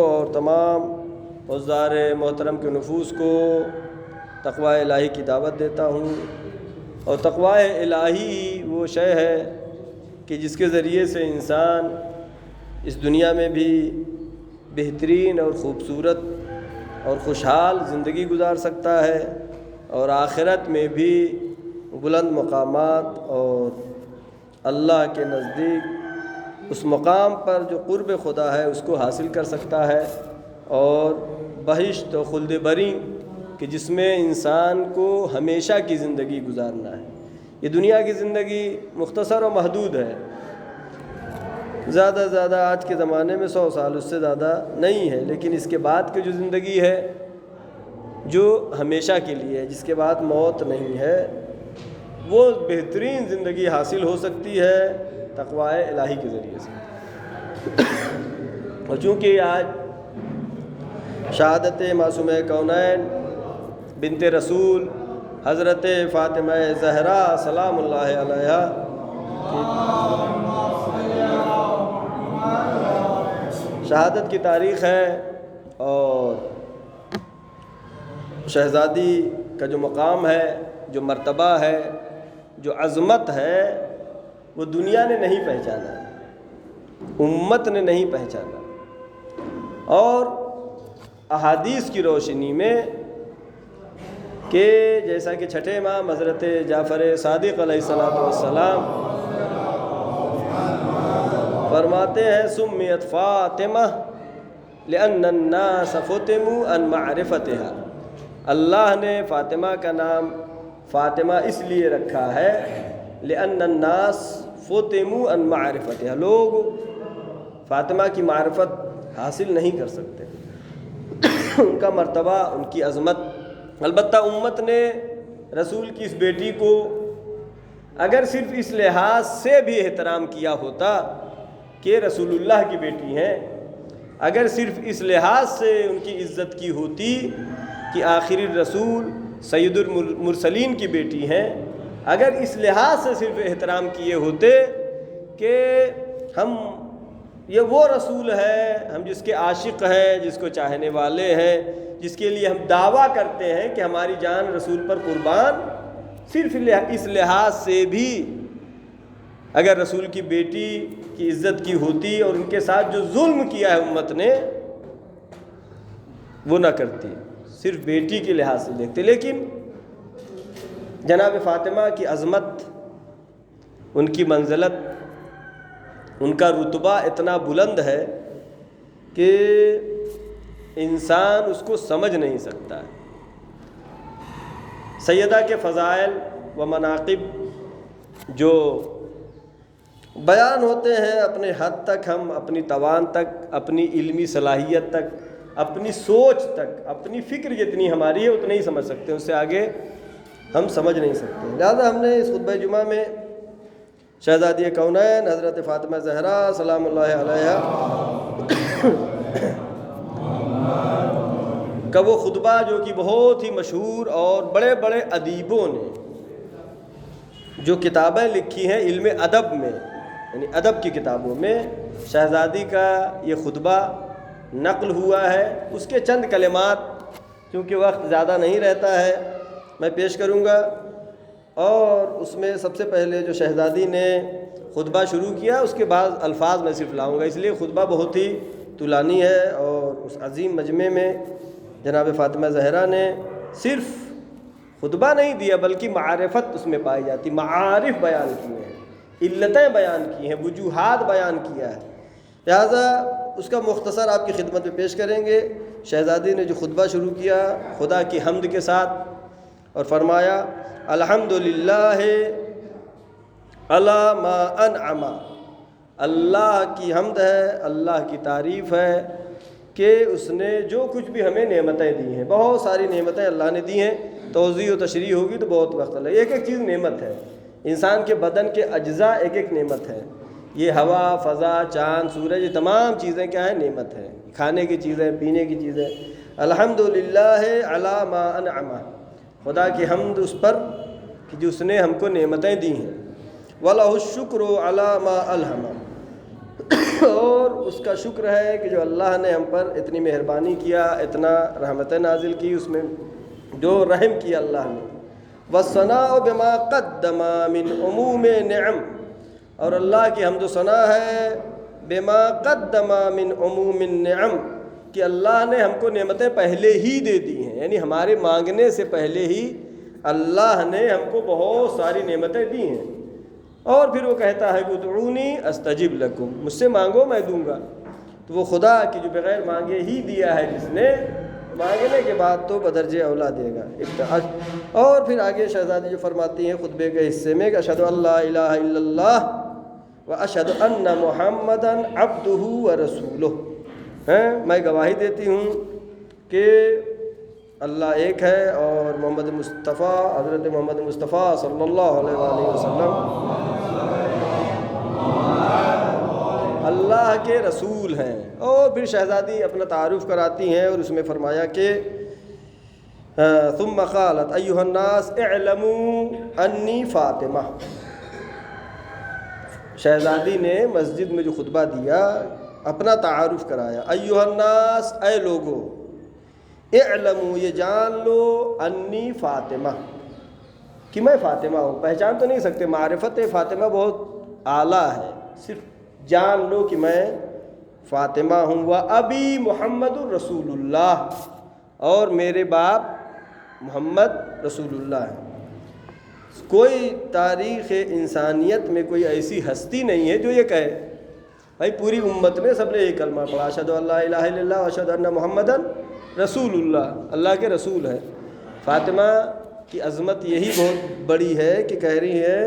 اور تمام حضار محترم کے نفوس کو تقوی الہی کی دعوت دیتا ہوں۔ اور تقوی الہی وہ شے ہے کہ جس کے ذریعے سے انسان اس دنیا میں بھی بہترین اور خوبصورت اور خوشحال زندگی گزار سکتا ہے، اور آخرت میں بھی بلند مقامات اور اللہ کے نزدیک اس مقام پر جو قرب خدا ہے اس کو حاصل کر سکتا ہے، اور بہشت و خلد بری کہ جس میں انسان کو ہمیشہ کی زندگی گزارنا ہے۔ یہ دنیا کی زندگی مختصر و محدود ہے، زیادہ سے زیادہ آج کے زمانے میں 100 سال، اس سے زیادہ نہیں ہے، لیکن اس کے بعد کی جو زندگی ہے جو ہمیشہ کے لیے ہے، جس کے بعد موت نہیں ہے، وہ بہترین زندگی حاصل ہو سکتی ہے تقوی الہی کے ذریعے سے۔ اور چونکہ آج شہادت معصومہ کونین بنت رسول حضرت فاطمہ زہرا سلام اللہ علیہا شہادت کی تاریخ ہے، اور شہزادی کا جو مقام ہے، جو مرتبہ ہے، جو عظمت ہے، وہ دنیا نے نہیں پہچانا، امت نے نہیں پہچانا۔ اور احادیث کی روشنی میں کہ جیسا کہ چھٹے امام حضرت جعفر صادق علیہ السلام فرماتے ہیں سمیت فاطمہ لأن الناس فتموا عن معرفتها، اللہ نے فاطمہ کا نام فاطمہ اس لیے رکھا ہے لأن الناس فتموا عن معرفتها، لوگ فاطمہ کی معرفت حاصل نہیں کر سکتے، ان کا مرتبہ، ان کی عظمت۔ البتہ امت نے رسول کی اس بیٹی کو اگر صرف اس لحاظ سے بھی احترام کیا ہوتا کہ رسول اللہ کی بیٹی ہیں، اگر صرف اس لحاظ سے ان کی عزت کی ہوتی کہ آخری رسول سید المرسلین کی بیٹی ہیں، اگر اس لحاظ سے صرف احترام کیے ہوتے کہ ہم یہ وہ رسول ہے، ہم جس کے عاشق ہیں، جس کو چاہنے والے ہیں، جس کے لیے ہم دعویٰ کرتے ہیں کہ ہماری جان رسول پر قربان، صرف اس لحاظ سے بھی اگر رسول کی بیٹی کی عزت کی ہوتی اور ان کے ساتھ جو ظلم کیا ہے امت نے وہ نہ کرتی، صرف بیٹی کے لحاظ سے دیکھتے۔ لیکن جناب فاطمہ کی عظمت، ان کی منزلت، ان کا رتبہ اتنا بلند ہے کہ انسان اس کو سمجھ نہیں سکتا ہے۔ سیدہ کے فضائل و مناقب جو بیان ہوتے ہیں اپنے حد تک، ہم اپنی توان تک، اپنی علمی صلاحیت تک، اپنی سوچ تک، اپنی فکر جتنی ہماری ہے اتنا ہی سمجھ سکتے ہیں، اس سے آگے ہم سمجھ نہیں سکتے۔ لہذا ہم نے اس خطبہ جمعہ میں شہزادی کونین حضرت فاطمہ زہرا سلام اللہ علیہا کا وہ خطبہ جو کہ بہت ہی مشہور، اور بڑے بڑے ادیبوں نے جو کتابیں لکھی ہیں علم ادب میں، یعنی ادب کی کتابوں میں شہزادی کا یہ خطبہ نقل ہوا ہے۔ اس کے چند کلمات کیونکہ وقت زیادہ نہیں رہتا ہے میں پیش کروں گا، اور اس میں سب سے پہلے جو شہزادی نے خطبہ شروع کیا اس کے بعد الفاظ میں صرف لاؤں گا، اس لیے خطبہ بہت ہی طولانی ہے۔ اور اس عظیم مجمع میں جناب فاطمہ زہرا نے صرف خطبہ نہیں دیا بلکہ معرفت اس میں پائی جاتی، معارف بیان کیے ہیں، علتیں بیان کی ہیں، وجوہات بیان کیا ہے۔ لہذا اس کا مختصر آپ کی خدمت میں پیش کریں گے۔ شہزادی نے جو خطبہ شروع کیا خدا کی حمد کے ساتھ، اور فرمایا الحمدللہ علی ما انعم، اللہ کی حمد ہے، اللہ کی تعریف ہے کہ اس نے جو کچھ بھی ہمیں نعمتیں دی ہیں، بہت ساری نعمتیں اللہ نے دی ہیں، توضیح و تشریح ہوگی تو بہت وقت لگے۔ ایک ایک چیز نعمت ہے، انسان کے بدن کے اجزاء ایک ایک نعمت ہے، یہ ہوا، فضا، چاند، سورج، یہ تمام چیزیں کیا ہیں؟ نعمت ہیں، کھانے کی چیزیں، پینے کی چیزیں۔ الحمدللہ علی ما انعم، خدا کی حمد اس پر کہ جس نے ہم کو نعمتیں دی ہیں۔ وَلَهُ الشُّكْرُ عَلَى مَا أَلْهَمَ، اور اس کا شکر ہے کہ جو اللہ نے ہم پر اتنی مہربانی کیا، اتنا رحمتیں نازل کی، اس میں جو رحم کیا اللہ نے۔ وَالثَّنَاءُ بِمَا قَدَّمَ مِنْ عُمُومِ نِعَم، اور اللہ کی حمد و ثنا ہے بما قدم من عموم النعم، کہ اللہ نے ہم کو نعمتیں پہلے ہی دے دی ہیں، یعنی ہمارے مانگنے سے پہلے ہی اللہ نے ہم کو بہت ساری نعمتیں دی ہیں۔ اور پھر وہ کہتا ہے کہ ادعونی استجب لکم، مجھ سے مانگو میں دوں گا۔ تو وہ خدا کی جو بغیر مانگے ہی دیا ہے، جس نے مانگنے کے بعد تو بدرجہ اولا دے گا۔ اور پھر آگے شہزادی جو فرماتی ہیں خطبے کے حصے میں کہ اشہد ان لا الہ الا اللہ واشہد ان محمدا عبدہ ورسولہ، میں گواہی دیتی ہوں کہ اللہ ایک ہے اور محمد مصطفیٰ، حضرت محمد مصطفیٰ صلی اللہ علیہ وآلہ وسلم اللہ کے رسول ہیں۔ اور پھر شہزادی اپنا تعارف کراتی ہیں اور اس میں فرمایا کہ ثم قالت ایھا الناس اعلموا انی فاطمہ۔ شہزادی نے مسجد میں جو خطبہ دیا اپنا تعارف کرایا، ایھا الناس، اے لوگو، اعلموا، یہ جان لو، انی فاطمہ، کہ میں فاطمہ ہوں۔ پہچان تو نہیں سکتے، معرفت فاطمہ بہت اعلیٰ ہے، صرف جان لو کہ میں فاطمہ ہوں۔ وابی محمد رسول اللہ، اور میرے باپ محمد رسول اللہ ہے۔ کوئی تاریخ انسانیت میں کوئی ایسی ہستی نہیں ہے جو یہ کہے، بھائی پوری امت نے سب نے یہ کلمہ پڑھا، اشہد ان لا الہ الا اللہ واشہد ان محمدا رسول اللہ، اللہ کے رسول ہے۔ فاطمہ کی عظمت یہی بہت بڑی ہے کہ کہہ رہی ہے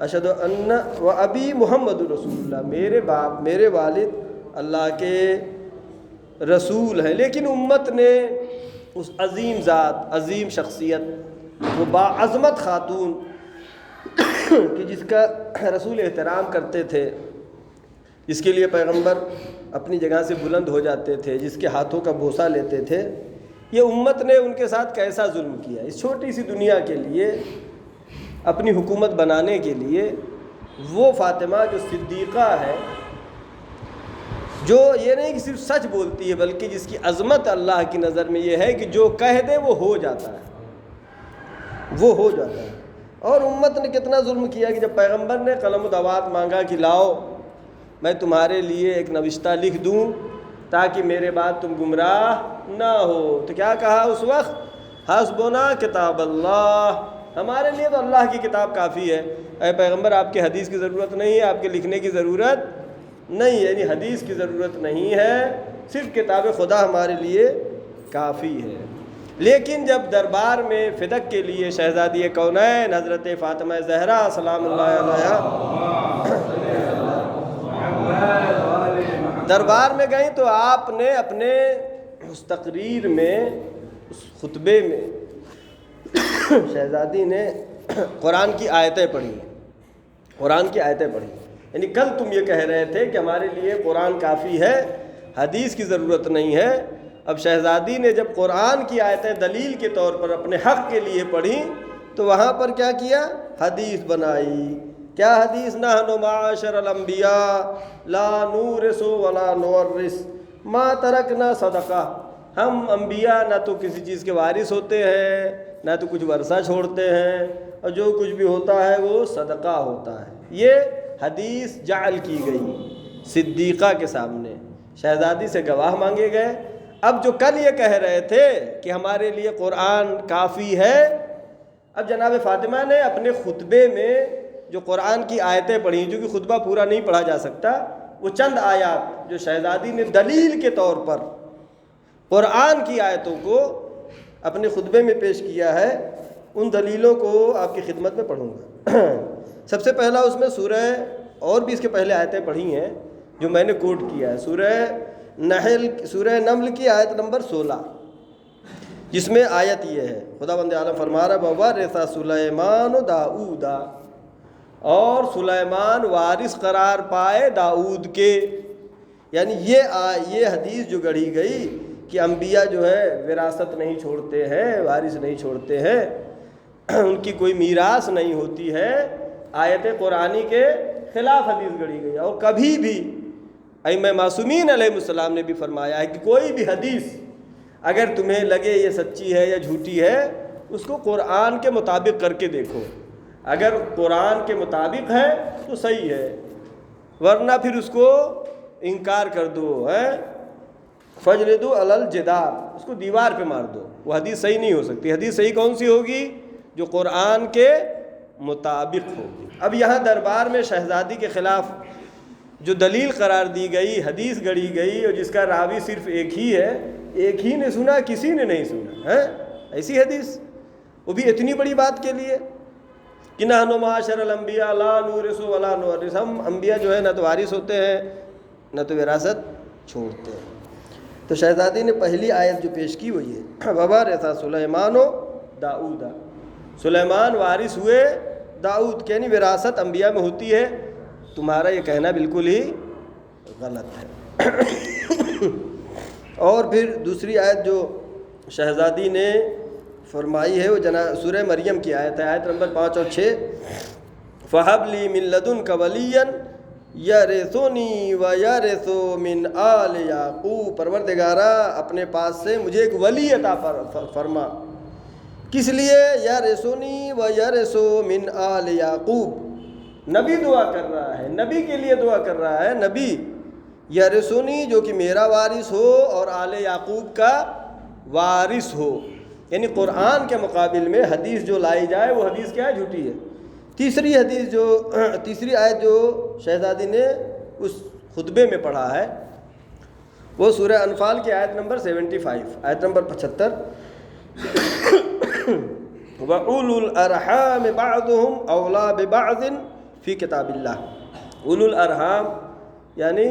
اشہد ان و ابی محمد رسول اللہ، میرے باپ، میرے والد اللہ کے رسول ہیں۔ لیکن امت نے اس عظیم ذات، عظیم شخصیت، وہ باعظمت خاتون کہ جس کا رسول احترام کرتے تھے، جس کے لیے پیغمبر اپنی جگہ سے بلند ہو جاتے تھے، جس کے ہاتھوں کا بوسہ لیتے تھے، یہ امت نے ان کے ساتھ کیسا ظلم کیا اس چھوٹی سی دنیا کے لیے، اپنی حکومت بنانے کے لیے۔ وہ فاطمہ جو صدیقہ ہے، جو یہ نہیں کہ صرف سچ بولتی ہے بلکہ جس کی عظمت اللہ کی نظر میں یہ ہے کہ جو کہہ دے وہ ہو جاتا ہے، وہ ہو جاتا ہے۔ اور امت نے کتنا ظلم کیا کہ جب پیغمبر نے قلم و دوات مانگا کہ لاؤ میں تمہارے لیے ایک نوشتہ لکھ دوں تاکہ میرے بعد تم گمراہ نہ ہو، تو کیا کہا اس وقت؟ حسبنا کتاب اللہ، ہمارے لیے تو اللہ کی کتاب کافی ہے، اے پیغمبر آپ کے حدیث کی ضرورت نہیں ہے، آپ کے لکھنے کی ضرورت نہیں ہے، یعنی حدیث کی ضرورت نہیں ہے، صرف کتاب خدا ہمارے لیے کافی ہے۔ لیکن جب دربار میں فدق کے لیے شہزادی کونین حضرت فاطمہ زہرا سلام اللہ علیہا دربار میں گئیں تو آپ نے اپنے اس تقریر میں، اس خطبے میں شہزادی نے قرآن کی آیتیں پڑھی، قرآن کی آیتیں پڑھی۔ یعنی کل تم یہ کہہ رہے تھے کہ ہمارے لیے قرآن کافی ہے، حدیث کی ضرورت نہیں ہے، اب شہزادی نے جب قرآن کی آیتیں دلیل کے طور پر اپنے حق کے لیے پڑھی تو وہاں پر کیا کیا؟ حدیث بنائی۔ کیا حدیث؟ نحن معاشر الانبیاء لا نورث ولا نورث ما ترکنا صدقہ، ہم انبیاء نہ تو کسی چیز کے وارث ہوتے ہیں نہ تو کچھ ورثہ چھوڑتے ہیں، اور جو کچھ بھی ہوتا ہے وہ صدقہ ہوتا ہے۔ یہ حدیث جعل کی گئی صدیقہ کے سامنے، شہزادی سے گواہ مانگے گئے۔ اب جو کل یہ کہہ رہے تھے کہ ہمارے لیے قرآن کافی ہے، اب جناب فاطمہ نے اپنے خطبے میں جو قرآن کی آیتیں پڑھی، جو کہ خطبہ پورا نہیں پڑھا جا سکتا، وہ چند آیات جو شہزادی نے دلیل کے طور پر قرآن کی آیتوں کو اپنے خطبے میں پیش کیا ہے، ان دلیلوں کو آپ کی خدمت میں پڑھوں گا۔ سب سے پہلا اس میں سورہ، اور بھی اس کے پہلے آیتیں پڑھی ہیں جو میں نے کوٹ کیا ہے، سورہ نمل کی آیت نمبر 16، جس میں آیت یہ ہے، خداوند عالم فرما رہا وَوَرِثَ سُلَيْمَانُ دَاؤُودَ، اور سلیمان وارث قرار پائے داؤد کے۔ یعنی یہ حدیث جو گڑھی گئی کہ انبیاء جو ہے وراثت نہیں چھوڑتے ہیں، وارث نہیں چھوڑتے ہیں، ان کی کوئی میراث نہیں ہوتی ہے، آیت قرآنی کے خلاف حدیث گڑھی گئی۔ اور کبھی بھی ائمہ معصومین علیہ السلام نے بھی فرمایا ہے کہ کوئی بھی حدیث اگر تمہیں لگے یہ سچی ہے یا جھوٹی ہے، اس کو قرآن کے مطابق کر کے دیکھو، اگر قرآن کے مطابق ہے تو صحیح ہے، ورنہ پھر اس کو انکار کر دو، فجلدوا علی الجدار، اس کو دیوار پہ مار دو، وہ حدیث صحیح نہیں ہو سکتی۔ حدیث صحیح کون سی ہوگی؟ جو قرآن کے مطابق ہوگی۔ اب یہاں دربار میں شہزادی کے خلاف جو دلیل قرار دی گئی، حدیث گڑھی گئی، اور جس کا راوی صرف ایک ہی ہے، ایک ہی نے سنا، کسی نے نہیں سنا ہے ایسی حدیث، وہ بھی اتنی بڑی بات کے لیے کہ نحن معاشر الانبیاء لا نورث ولا نورث، ہم انبیاء جو ہے نہ تو وارث ہوتے ہیں نہ تو وراثت چھوڑتے ہیں۔ تو شہزادی نے پہلی آیت جو پیش کی وہ یہ وَوَرِثَ سُلَيْمَانُ داؤد، سلیمان وارث ہوئے داؤد، یعنی وراثت انبیاء میں ہوتی ہے، تمہارا یہ کہنا بالکل ہی غلط ہے۔ اور پھر دوسری آیت جو شہزادی نے فرمائی ہے وہ سورہ مریم کی آیت ہے، آیت نمبر 5 اور 6، فَهَبْ لِي مِن لَّدُنْكَ وَلِيًّا یرثنی ویرث من آل یعقوب، پروردگارا اپنے پاس سے مجھے ایک ولی عطا فرما، کس لیے؟ یرثنی ویرث من آل یعقوب، نبی دعا کر رہا ہے، نبی کے لیے دعا کر رہا ہے، نبی یرثنی جو کہ میرا وارث ہو اور آل یعقوب کا وارث ہو، یعنی قرآن کے مقابل میں حدیث جو لائی جائے وہ حدیث کیا ہے؟ جھوٹی ہے۔ تیسری آیت جو شہزادی نے اس خطبے میں پڑھا ہے وہ سورہ انفال کی آیت نمبر 75، آیت نمبر 75، وَأُولُو الْأَرْحَامِ بَعْضُهُمْ أَوْلَىٰ بِبَعْضٍ فِي کتاب اللہ، اولو الارحام یعنی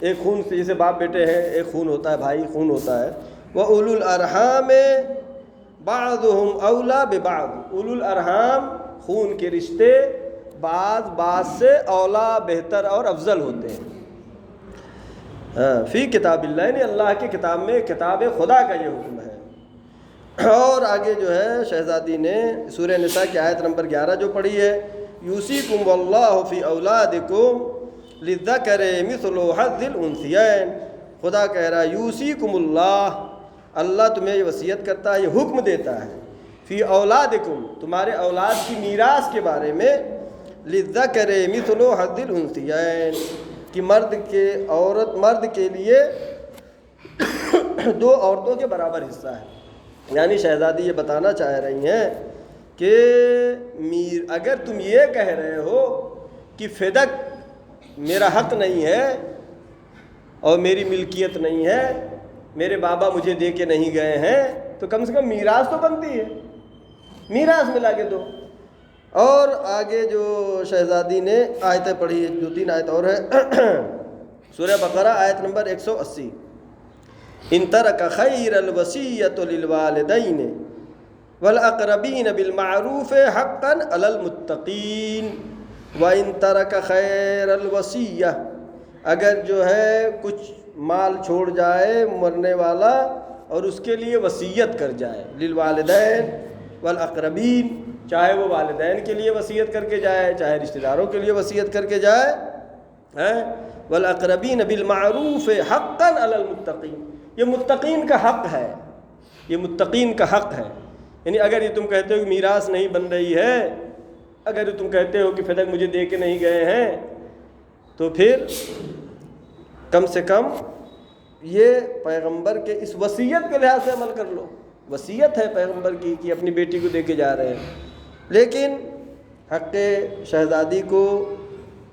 ایک خون سے، جیسے باپ بیٹے ہیں، ایک خون ہوتا ہے، بھائی خون ہوتا ہے، وَأُولُو الْأَرْحَامِ بَعْضُهُمْ أَوْلَىٰ بِبَعْضٍ، اولو الارحام خون کے رشتے بعض سے اولا، بہتر اور افضل ہوتے ہیں، فی کتاب اللہ، یعنی اللہ کی کتاب میں، کتاب خدا کا یہ حکم ہے۔ اور آگے جو ہے شہزادی نے سورہ نساء کی آیت نمبر 11 جو پڑھی ہے، یوصیکم اللہ فی اولادکم للذکر مثل حظ الانثیین، خدا کہہ رہا ہے یوصیکم اللہ، اللہ تمہیں یہ وصیت کرتا ہے، یہ حکم دیتا ہے، فی اولادکم، تمہارے اولاد کی میراث کے بارے میں، للذکر مثل حظ الانثیین، کہ مرد کے لیے دو عورتوں کے برابر حصہ ہے۔ یعنی شہزادی یہ بتانا چاہ رہی ہیں کہ اگر تم یہ کہہ رہے ہو کہ فدق میرا حق نہیں ہے اور میری ملکیت نہیں ہے، میرے بابا مجھے دے کے نہیں گئے ہیں، تو کم سے کم میراث تو بنتی ہے، میراث ملا کے دو۔ اور آگے جو شہزادی نے آیتیں پڑھی، جو 3 آیت اور ہے، سورہ بقرہ آیت نمبر 180، ان ترک خیر الوصیۃ للوالدین والاقربین بالمعروف حقا علی المتقین، وان ترک خیر الوصیہ، اگر جو ہے کچھ مال چھوڑ جائے مرنے والا اور اس کے لیے وصیت کر جائے، للوالدین والاقربین، چاہے وہ والدین کے لیے وصیت کر کے جائے، چاہے رشتہ داروں کے لیے وصیت کر کے جائے، والاقربین بالمعروف حقا علی المتقین، یہ متقین کا حق ہے، یہ متقین کا حق ہے۔ یعنی اگر یہ تم کہتے ہو کہ میراث نہیں بن رہی ہے، اگر تم کہتے ہو کہ فدق مجھے دے کے نہیں گئے ہیں، تو پھر کم سے کم یہ پیغمبر کے اس وصیت کے لحاظ سے عمل کر لو، وصیت ہے پیغمبر کی کہ اپنی بیٹی کو دے کے جا رہے ہیں، لیکن حق شہزادی کو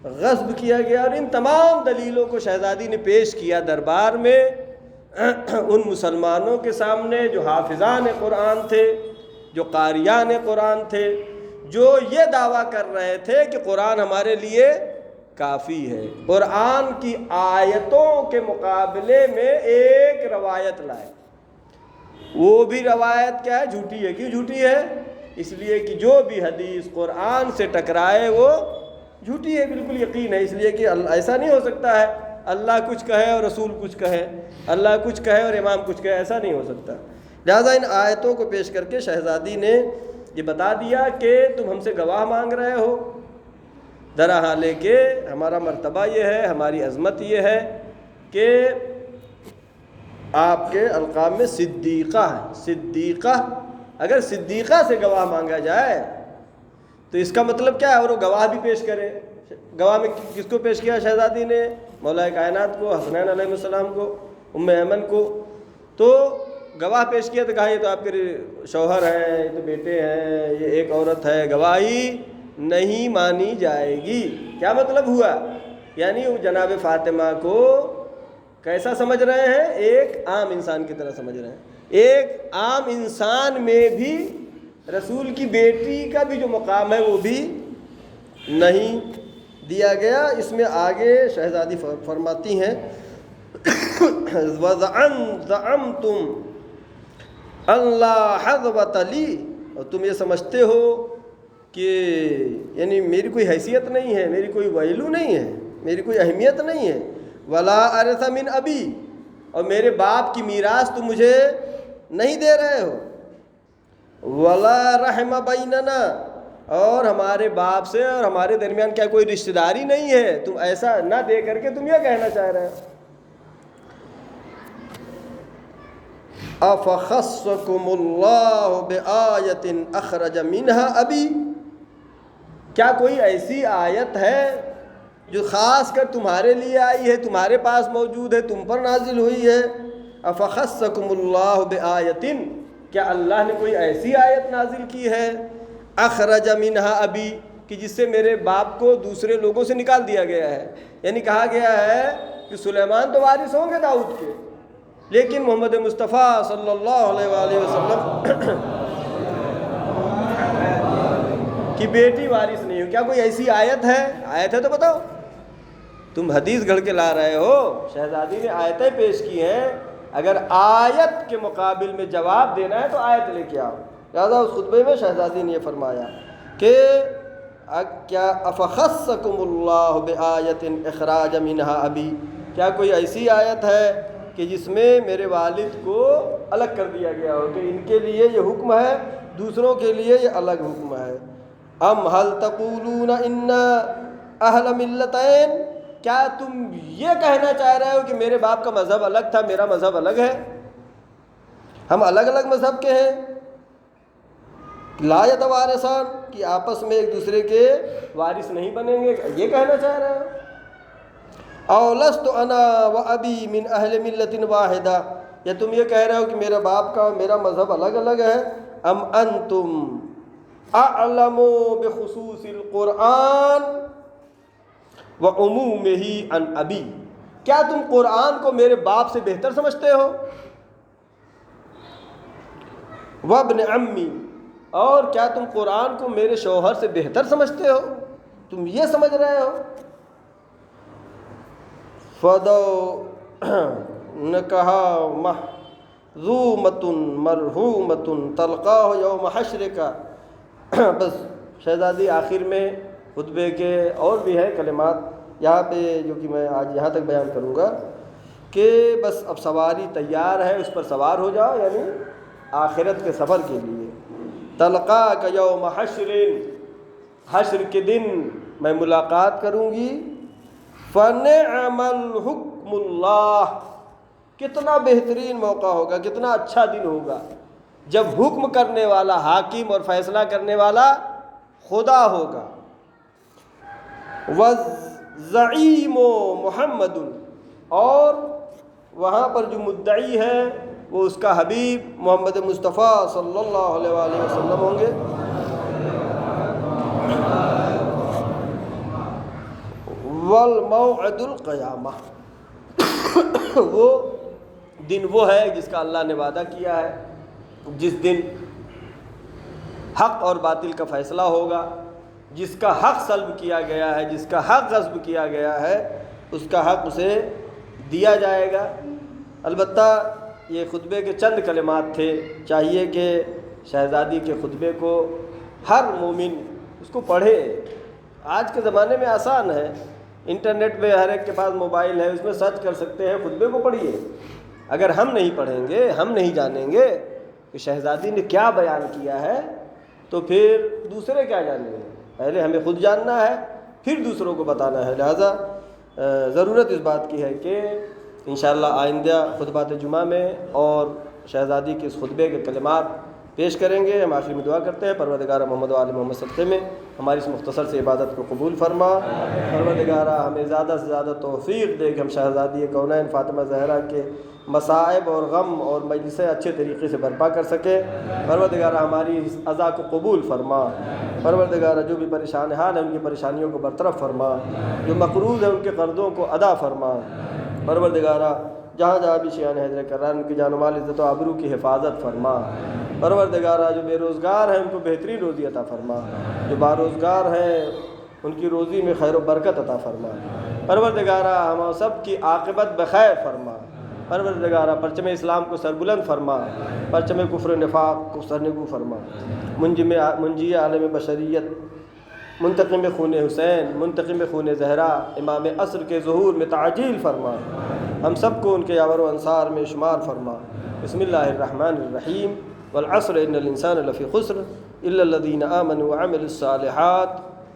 غصب کیا گیا۔ اور ان تمام دلیلوں کو شہزادی نے پیش کیا دربار میں ان مسلمانوں کے سامنے جو حافظان قرآن تھے، جو قاریان قرآن تھے، جو یہ دعویٰ کر رہے تھے کہ قرآن ہمارے لیے کافی ہے، قرآن کی آیتوں کے مقابلے میں ایک روایت لائے، وہ بھی روایت کیا ہے؟ جھوٹی ہے۔ کیوں جھوٹی ہے؟ اس لیے کہ جو بھی حدیث قرآن سے ٹکرائے وہ جھوٹی ہے، بالکل یقین ہے، اس لیے کہ ایسا نہیں ہو سکتا ہے اللہ کچھ کہے اور رسول کچھ کہے، اللہ کچھ کہے اور امام کچھ کہے، ایسا نہیں ہو سکتا۔ لہٰذا ان آیتوں کو پیش کر کے شہزادی نے یہ بتا دیا کہ تم ہم سے گواہ مانگ رہے ہو، درا حالے کہ ہمارا مرتبہ یہ ہے، ہماری عظمت یہ ہے کہ آپ کے القاب میں صدیقہ ہے. صدیقہ، اگر صدیقہ سے گواہ مانگا جائے تو اس کا مطلب کیا ہے؟ اور وہ گواہ بھی پیش کرے. گواہ میں کس کو پیش کیا شہزادی نے؟ مولا کائنات کو، حسنین علیہ السلام کو، ام ایمن کو. تو گواہ پیش کیا تو کہا یہ تو آپ کے شوہر ہیں، یہ تو بیٹے ہیں، یہ ایک عورت ہے، گواہی نہیں مانی جائے گی. کیا مطلب ہوا؟ یعنی وہ جناب فاطمہ کو کیسا سمجھ رہے ہیں؟ ایک عام انسان کی طرح سمجھ رہے ہیں. ایک عام انسان میں بھی رسول کی بیٹی کا بھی جو مقام ہے وہ بھی نہیں دیا گیا. اس میں آگے شہزادی فرماتی ہیں وَزَعَمْتُمْ اللہ حظوۃ لی، اور تم یہ سمجھتے ہو کہ یعنی میری کوئی حیثیت نہیں ہے، میری کوئی ویلو نہیں ہے، میری کوئی اہمیت نہیں ہے. ولا ارث من ابی، اور میرے باپ کی میراث تم مجھے نہیں دے رہے ہو. ولا رحم بیننا، اور ہمارے باپ سے اور ہمارے درمیان کیا کوئی رشتہ داری نہیں ہے. تم ایسا نہ دے کر کے تم یہ کہنا چاہ رہے ہو. افخصکم اللہ بآیت اخرج منہا ابی، کیا کوئی ایسی آیت ہے جو خاص کر تمہارے لیے آئی ہے، تمہارے پاس موجود ہے، تم پر نازل ہوئی ہے؟ افخصکم اللہ بآیت، کیا اللہ نے کوئی ایسی آیت نازل کی ہے اخرج منہا ابی کہ جس سے میرے باپ کو دوسرے لوگوں سے نکال دیا گیا ہے؟ یعنی کہا گیا ہے کہ سلیمان تو وارث ہوں گے داؤد کے، لیکن محمد مصطفیٰ صلی اللہ علیہ وآلہ وسلم کی بیٹی وارث نہیں ہو. کیا کوئی ایسی آیت ہے؟ آیت ہے تو بتاؤ. تم حدیث گھڑ کے لا رہے ہو. شہزادی نے آیتیں پیش کی ہیں، اگر آیت کے مقابل میں جواب دینا ہے تو آیت لے کے آؤ. لہٰذا اس خطبے میں شہزادی نے یہ فرمایا کہ کیا افخصکم اللہ بآیت اخراج منہا ابی، کیا کوئی ایسی آیت ہے کہ جس میں میرے والد کو الگ کر دیا گیا ہو کہ ان کے لیے یہ حکم ہے، دوسروں کے لیے یہ الگ حکم ہے. ام هل تقولون ان اہل ملتین، کیا تم یہ کہنا چاہ رہے ہو کہ میرے باپ کا مذہب الگ تھا، میرا مذہب الگ ہے، ہم الگ الگ مذہب کے ہیں؟ لا یتوارثان، کہ آپس میں ایک دوسرے کے وارث نہیں بنیں گے، یہ کہنا چاہ رہے ہو؟ او لست انا و ابی من اہل ملت واحدہ، یا تم یہ کہہ رہے ہو کہ میرا باپ کا اور میرا مذہب الگ الگ ہے؟ ام انتم اعلم بخصوص القرآن و عمومہ عن ابی، کیا تم قرآن کو میرے باپ سے بہتر سمجھتے ہو؟ وابن عمی، اور کیا تم قرآن کو میرے شوہر سے بہتر سمجھتے ہو؟ تم یہ سمجھ رہے ہو؟ فدو نے کہا محظومۃ مرحومۃ تلقاہ یوم حشر کا. بس شہزادی آخر میں خطبے کے اور بھی ہے کلمات یہاں پہ جو کہ میں آج یہاں تک بیان کروں گا کہ بس اب سواری تیار ہے، اس پر سوار ہو جاؤ، یعنی آخرت کے سفر کے لیے. تلقاہ کا یوم حشر، حشر کے دن میں ملاقات کروں گی. فنعم الحکم اللہ، کتنا بہترین موقع ہوگا، کتنا اچھا دن ہوگا جب حکم کرنے والا حاکم اور فیصلہ کرنے والا خدا ہوگا. وَالزَّعِیمُ محمد، اور وہاں پر جو مدعی ہے وہ اس کا حبیب محمد مصطفیٰ صلی اللہ علیہ وآلہ وسلم ہوں گے. والموعد القیامہ، وہ دن وہ ہے جس کا اللہ نے وعدہ کیا ہے، جس دن حق اور باطل کا فیصلہ ہوگا، جس کا حق سلب کیا گیا ہے، جس کا حق غصب کیا گیا ہے، اس کا حق اسے دیا جائے گا. البتہ یہ خطبے کے چند کلمات تھے، چاہیے کہ شہزادی کے خطبے کو ہر مومن اس کو پڑھے. آج کے زمانے میں آسان ہے، انٹرنیٹ پہ ہر ایک کے پاس موبائل ہے، اس میں سرچ کر سکتے ہیں، خطبے کو پڑھیے. اگر ہم نہیں پڑھیں گے، ہم نہیں جانیں گے کہ شہزادی نے کیا بیان کیا ہے تو پھر دوسرے کیا جانیں گے. پہلے ہمیں خود جاننا ہے، پھر دوسروں کو بتانا ہے. لہذا ضرورت اس بات کی ہے کہ انشاءاللہ آئندہ خطبات جمعہ میں اور شہزادی کے اس خطبے کے کلمات پیش کریں گے۔ ہم آخر میں دعا کرتے ہیں، پروردگار محمد و آل محمد صدقے میں ہماری اس مختصر سے عبادت کو قبول فرما۔ پروردگارہ ہمیں زیادہ سے زیادہ توفیق دے کہ ہم شہزادی کونین فاطمہ زہرا کے مصائب اور غم اور مجلسیں اچھے طریقے سے برپا کر سکے۔ پروردگارہ ہماری اس عزا کو قبول فرما۔ پروردگارہ جو بھی پریشان حال ہیں ان کی پریشانیوں کو برطرف فرما، جو مقروض ہیں ان کے قرضوں کو ادا فرما۔ پروردگارہ جہاں جہاں بھی شیعان حیدر کرار ان کی جان و مال عزت و آبرو کی حفاظت فرما۔ پروردگارہ جو بے روزگار ہیں ان کو بہترین روزی عطا فرما، جو باروزگار ہیں ان کی روزی میں خیر و برکت عطا فرما۔ پروردگارہ ہم سب کی عاقبت بخیر فرما۔ پروردگارہ پرچم اسلام کو سربلند فرما، پرچم کفر و نفاق کو سرنگو فرما۔ منجی عالم بشریت، منتقم خون حسین، منتقم خون زہرا، امام عصر کے ظہور میں تعجیل فرما۔ ہم سب کو ان کے یاور و انصار میں شمار فرما۔ بسم اللہ الرحمن الرحیم۔ والعصر ان الانسان لفی خسر الا الذین آمنوا وعملوا الصالحات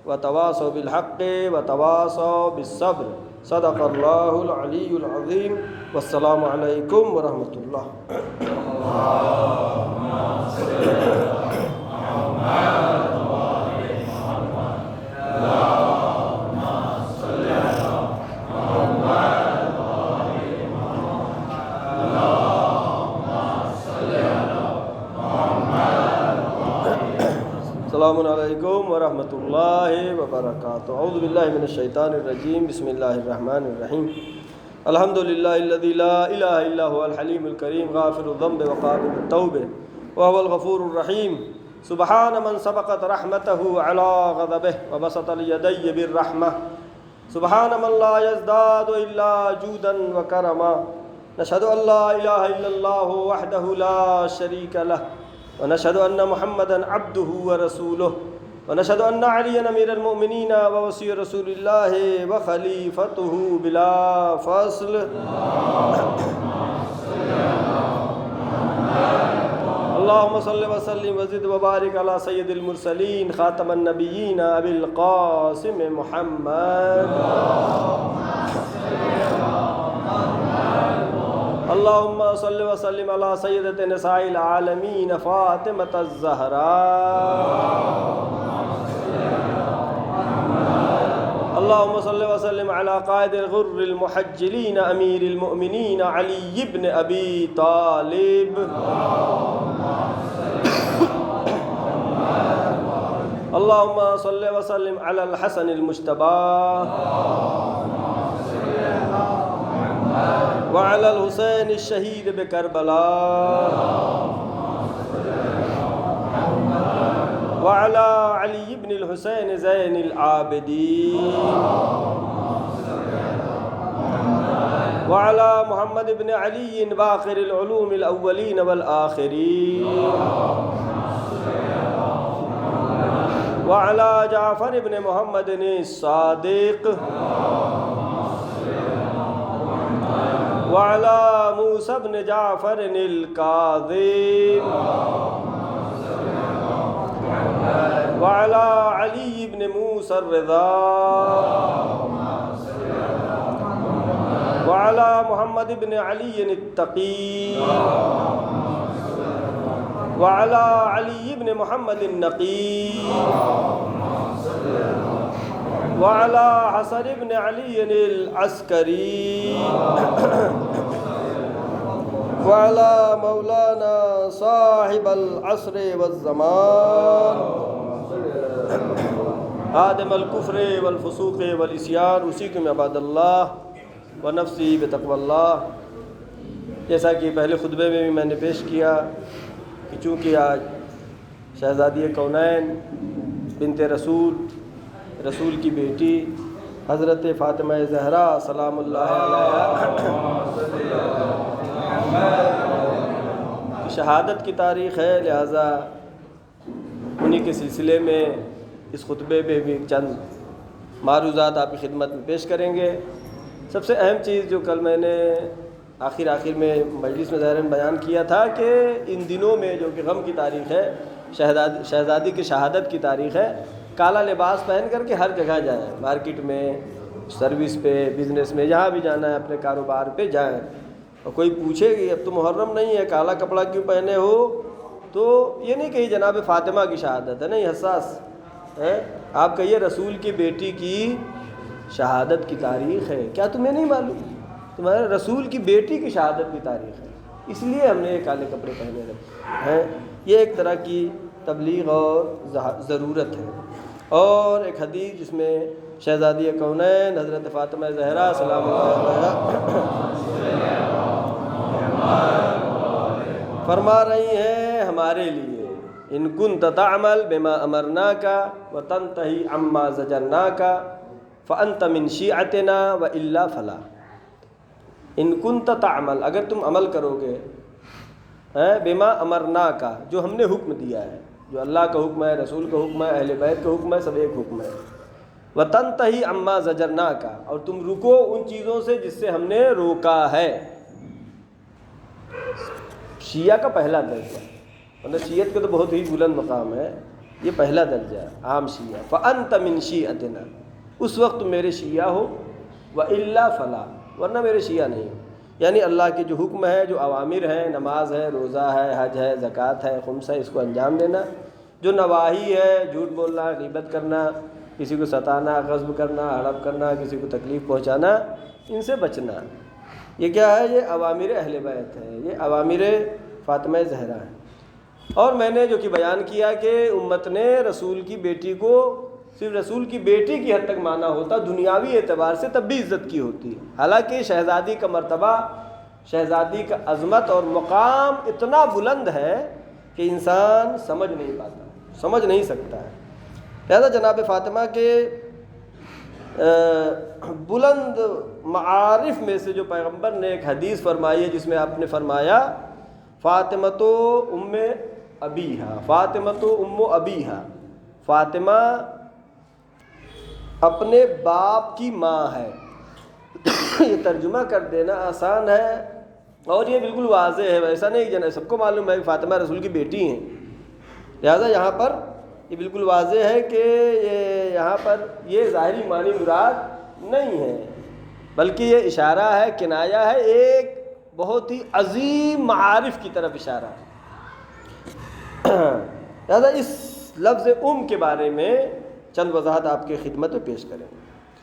وتواصوا بالحق وتواصوا بالصبر۔ صدق اللہ العلی العظیم۔ والسلام علیکم ورحمۃ اللہ۔ السلام علیکم ورحمۃ اللہ وبرکاتہ۔ اعوذ باللہ من الشیطان الرجیم، بسم اللہ الرحمن الرحیم۔ الحمد للہ الذی لا الہ الا هو الحلیم الکریم غافر الذنب وقابل التوب وهو الغفور الرحیم۔ سبحان من سبقت رحمته على غضبه وبسط اليدي بالرحمہ۔ سبحان من لا يزداد الا جودا وکرما۔ نشهد ان لا الہ الا اللہ وحدہ لا شریک لہ ونشهد أن محمدا عبده ورسوله ونشهد أن عليا أمير المؤمنين ووصي رسول الله وخليفته بلا فصل۔ اللهم صل وسلم وزد وبارك على سيد المرسلين خاتم النبيين أبي القاسم محمد۔ اللهم صل وسلم على سيدة نساء العالمين فاطمة الزهراء۔ اللهم صل وسلم على قائد الغر المحجلين أمير المؤمنين علي بن أبي طالب۔ اللهم صل وسلم على الحسن المجتبى وعلى الحسين الشهيد بكربلاء وعلى علي بن الحسين زين العابدين وعلى محمد بن علي باقر العلوم الأولين والآخرين وعلى جعفر بن محمد الصادق وعلى موسى بن جعفر الكاظم وعلى علي بن موسى الرضا وعلى محمد بن علي التقي وعلى علي بن محمد النقي وعلى حسن بن علي العسكري وعلى مولانا صاحب العصر والزمان آدم الكفر والفسوق والعصيان۔ اوصيكم عباد اللہ ونفسی بتقوى اللہ۔ جیسا کہ پہلے خطبے میں بھی میں نے پیش کیا کہ چونکہ آج شہزادی کونین بنت رسول کی بیٹی حضرت فاطمہ زہرا سلام اللہ علیہا کی شہادت کی تاریخ ہے، لہٰذا انہی کے سلسلے میں اس خطبے میں بھی چند معروضات آپ کی خدمت میں پیش کریں گے۔ سب سے اہم چیز جو کل میں نے آخر میں مجلس میں ظاہراً بیان کیا تھا کہ ان دنوں میں جو کہ غم کی تاریخ ہے، شہزادی کی شہادت کی تاریخ ہے، کالا لباس پہن کر کے ہر جگہ جائیں، مارکیٹ میں، سروس پہ، بزنس میں، جہاں بھی جانا ہے اپنے کاروبار پہ جائیں، اور کوئی پوچھے کہ اب تو محرم نہیں ہے کالا کپڑا کیوں پہنے ہو، تو یہ نہیں کہیے جناب فاطمہ کی شہادت ہے، نہیں، حساس ہے، آپ کہیے رسول کی بیٹی کی شہادت کی تاریخ ہے، کیا تمہیں نہیں معلوم؟ تمہارے رسول کی بیٹی کی شہادت کی تاریخ ہے، اس لیے ہم نے یہ کالے کپڑے پہنے رکھے ہیں۔ یہ ایک طرح کی تبلیغ اور ضرورت ہے۔ اور ایک حدیث جس میں شہزادی کونین حضرت فاطمہ زہرا سلام اللہ علیہا فرما رہی ہیں ہمارے لیے، ان کنت تعمل بما امرناک وتنتہی عما زجرناک فانت من شیعتنا والا فلا۔ ان کنت تعمل، اگر تم عمل کرو گے بما امرناک، جو ہم نے حکم دیا ہے، جو اللہ کا حکم ہے، رسول کا حکم ہے، اہل بیت کا حکم ہے، سب ایک حکم ہے، وتنتہی عما زجرناک، اور تم رکو ان چیزوں سے جس سے ہم نے روکا ہے۔ شیعہ کا پہلا درجہ، مطلب شیعت کا تو بہت ہی بلند مقام ہے، یہ پہلا درجہ عام شیعہ، فانت من شیعتنا، اس وقت تم میرے شیعہ ہو، والا فلا، ورنہ میرے شیعہ نہیں ہو۔ یعنی اللہ کے جو حکم ہے، جو اوامر ہیں، نماز ہے، روزہ ہے، حج ہے، زکوٰۃ ہے، خمس ہے، اس کو انجام دینا، جو نواہی ہے، جھوٹ بولنا، غیبت کرنا، کسی کو ستانا، غصب کرنا، ہڑپ کرنا، کسی کو تکلیف پہنچانا، ان سے بچنا، یہ کیا ہے؟ یہ اوامر اہل بیت ہے، یہ اوامر فاطمہ زہرا ہے۔ اور میں نے جو کہ بیان کیا کہ امت نے رسول کی بیٹی کو صرف رسول کی بیٹی کی حد تک مانا ہوتا، دنیاوی اعتبار سے تب بھی عزت کی ہوتی ہے، حالانکہ شہزادی کا مرتبہ، شہزادی کا عظمت اور مقام اتنا بلند ہے کہ انسان سمجھ نہیں پاتا، سمجھ نہیں سکتا ہے۔ لہذا جناب فاطمہ کے بلند معارف میں سے جو پیغمبر نے ایک حدیث فرمائی ہے، جس میں آپ نے فرمایا فاطمہ تو ام ابیہا، فاطمہ تو ام ابیہا، فاطمہ اپنے باپ کی ماں ہے۔ یہ ترجمہ کر دینا آسان ہے اور یہ بالکل واضح ہے، ایسا نہیں کہ سب کو معلوم ہے کہ فاطمہ رسول کی بیٹی ہیں، لہذا یہاں پر یہ بالکل واضح ہے کہ یہ یہاں پر یہ ظاہری معنی مراد نہیں ہے، بلکہ یہ اشارہ ہے، کنایہ ہے، ایک بہت ہی عظیم معارف کی طرف اشارہ ہے۔ لہذا اس لفظ ام کے بارے میں چند وضاحت آپ کی خدمت میں پیش کریں۔